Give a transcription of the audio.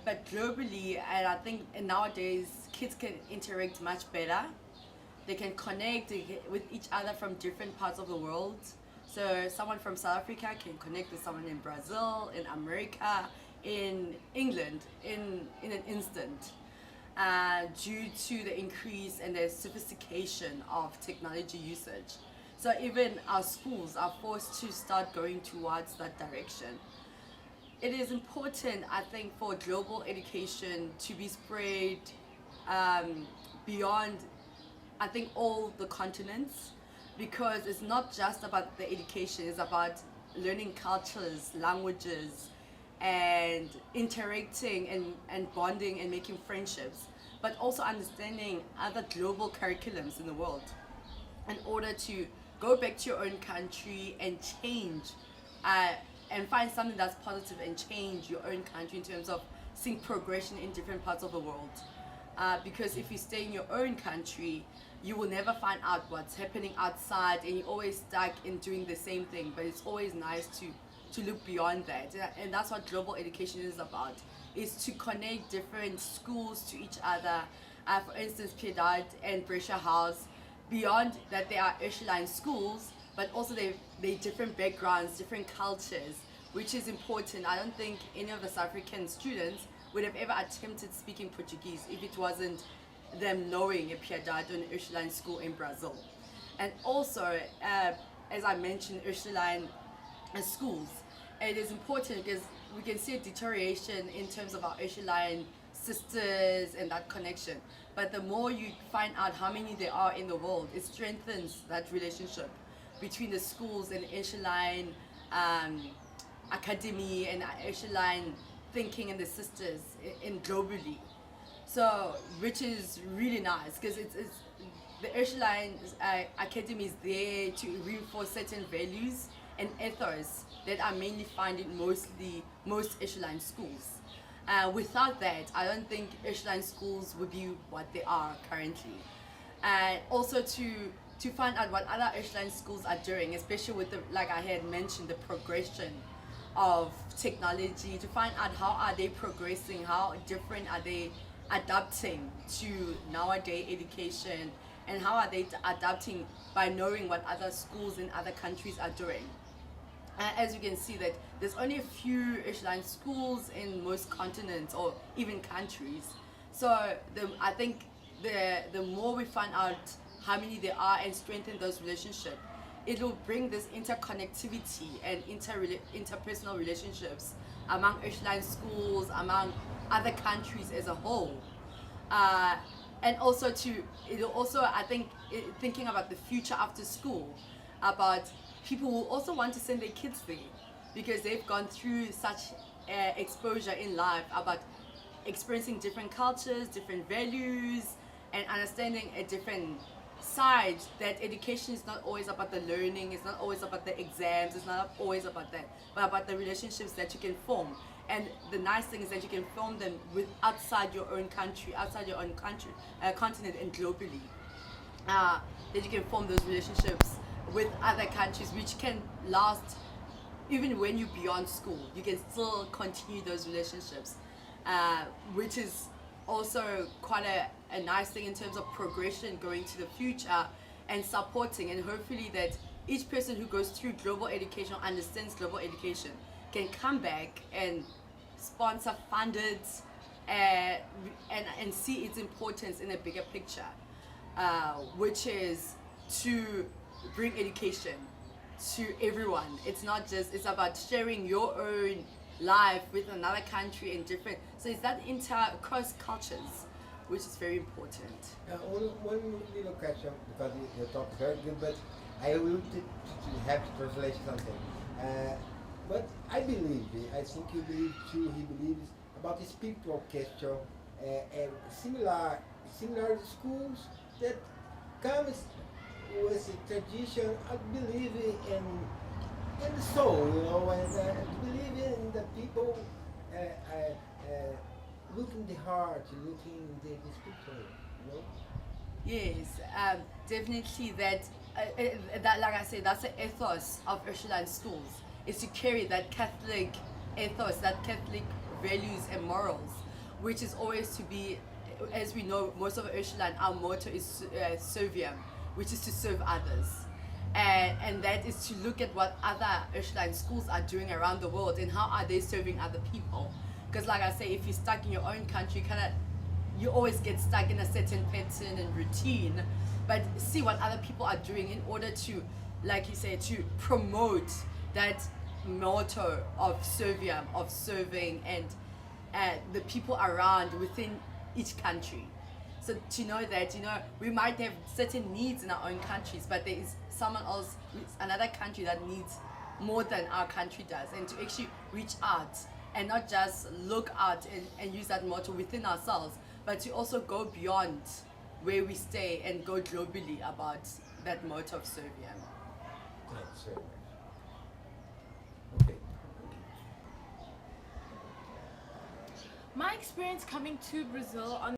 But globally, and I think nowadays kids can interact much better. They can connect with each other from different parts of the world. So someone from South Africa can connect with someone in Brazil, in America, in England, in an instant. Due to the increase and the sophistication of technology usage. So even our schools are forced to start going towards that direction. It is important, I think, for global education to be spread beyond, I think, all the continents, because it's not just about the education, it's about learning cultures, languages, and interacting and bonding and making friendships, but also understanding other global curriculums in the world in order to go back to your own country and change and find something that's positive and change your own country in terms of seeing progression in different parts of the world. Because if you stay in your own country, you will never find out what's happening outside and you're always stuck in doing the same thing. But it's always nice to look beyond that. And that's what global education is about, is to connect different schools to each other. For instance, Piedade and Brescia House, beyond that they are echelon schools, but also they different backgrounds, different cultures, which is important. I don't think any of the South African students would have ever attempted speaking Portuguese if it wasn't them knowing a Piedade or an echelon school in Brazil. And also, as I mentioned, echelon schools, it is important because we can see a deterioration in terms of our echelon sisters and that connection. But the more you find out how many there are in the world, it strengthens that relationship between the schools and echelon academy and echelon thinking and the sisters in globally. So, which is really nice because it's the echelon academy is there to reinforce certain values and ethos that are mainly found in most echelon schools. Without that, I don't think echelon schools would be what they are currently. And also to find out what other echelon schools are doing, especially with the, like I had mentioned, the progression of technology, to find out how are they progressing, how different are they adapting to nowadays education, and how are they adapting by knowing what other schools in other countries are doing. As you can see that there's only a few echelon schools in most continents or even countries. So I think the more we find out how many there are and strengthen those relationships, it will bring this interconnectivity and interpersonal relationships among echelon schools, among other countries as a whole. And also it'll also, I think, thinking about the future after school, about people who also want to send their kids there because they've gone through such exposure in life about experiencing different cultures, different values, and understanding a different side, that education is not always about the learning, it's not always about the exams, it's not always about that, but about the relationships that you can form. And the nice thing is that you can form them with outside your own country, outside your own country, continent, and globally. That you can form those relationships with other countries, which can last even when you're beyond school. You can still continue those relationships, which is also quite a nice thing in terms of progression going to the future and supporting, and hopefully that each person who goes through global education or understands global education can come back and sponsor, fund it, and see its importance in a bigger picture, which is to bring education to everyone. It's not just, it's about sharing your own life with another country and different, so it's that cross cultures, which is very important. One little question, because you talk very good, but I will have to translate something. But I believe, I think you believe too, he believes about the spiritual question, and similar schools that comes with a tradition of believing in the soul, and believing in the people, looking the heart, looking the spiritual, Yes, definitely that, like I said, that's the ethos of echelon schools, is to carry that Catholic ethos, that Catholic values and morals, which is always to be, as we know, most of Ursuline, our motto is serviam, which is to serve others. And that is to look at what other Ursuline schools are doing around the world and how are they serving other people. Because like I say, if you're stuck in your own country, you always get stuck in a certain pattern and routine, but see what other people are doing in order to, like you say, to promote that motto of serviam, of serving, and the people around within each country. So to know that, we might have certain needs in our own countries, but there is someone else, another country that needs more than our country does, and to actually reach out and not just look out and use that motto within ourselves, but to also go beyond where we stay and go globally about that motto of serviam. Thanks very much. Okay. My experience coming to Brazil on